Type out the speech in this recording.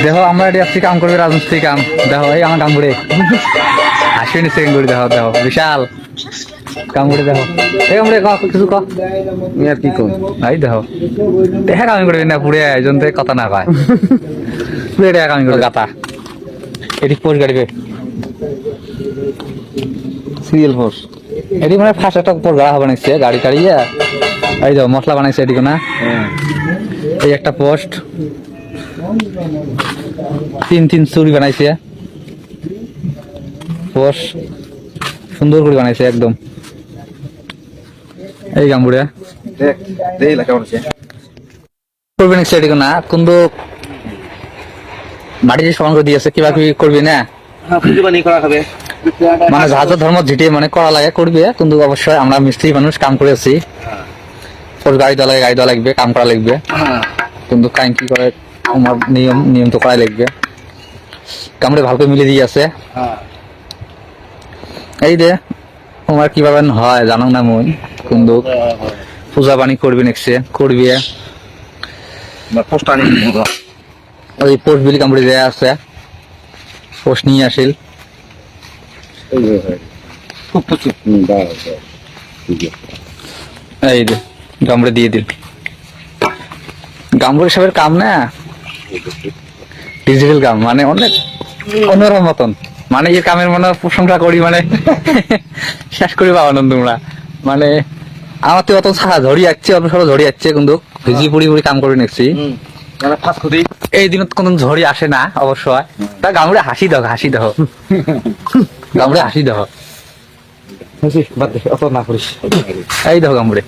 দেখো আমরা এটি আসছি কাম করবে রাজমিস্ত্রি কাম দেখো এই আমার কাম করে আসেনি সেকেন্ড করে দেখো দেখো বিশাল কাম করে দেখো এই কাম করে কিছু ক আর কি কম এই দেখো দেখা কামি করবে না পুরে আয়োজন থেকে কথা না পায় পুরে দেখা কামি করবে গাতা এটি পোস্ট গাড়িবে সিরিয়াল ফোর্স এটি মানে ফার্স্ট একটা উপর গাড়া বানাইছে গাড়ি টাড়িয়ে এই দেখো মশলা বানাইছে এদিকে না এই একটা পোস্ট তিন চুরি বানাইছে পোস্ট সুন্দর করে বানাইছে একদম এই গামবুড়ে করবি না সেদিকে না কিন্তু মাটি যে সমান করে দিয়েছে কিবা কিবি করবি না মানে যাহাজ ধর্ম ঝিটিয়ে মানে করা লাগে করবি কিন্তু অবশ্যই আমরা মিস্ত্রি মানুষ কাম করেছি গাড়ি দেওয়া লাগে গাড়ি দেওয়া লাগবে কাম করা লাগবে কিন্তু কাম কি করে আমার নিয়ম তো করাই লাগবে কামড়ে ভালো করে মিলে দিয়ে আছে এই দে তোমার কিভাবে হয় জানো না মই কিন্তু পূজা পানি করবি নেক্সট করবি ওই পোস্ট বিলি কামড়ে দেয়া আছে পোস্ট নিয়ে আসিল এই যে গামড়ে দিয়ে দিল গামড়ে হিসাবের কাম না ডিজিটাল কাম মানে অনেক অন্যরকম মতন মানে এই কামের মানে প্রশংসা করি মানে শেষ করি পাবো না তোমরা মানে আমার তো অত ছাড়া ঝড়ি যাচ্ছে অত সব ঝড়ি যাচ্ছে কিন্তু ভিজি পুরি পুরি কাম করে নিচ্ছি এই দিনত কোন ঝড়ি আসে না অবশ্যই তা গামড়ে হাসি দাও গামড়ে হাসি দাও অত না করিস এই দেখো গামড়ে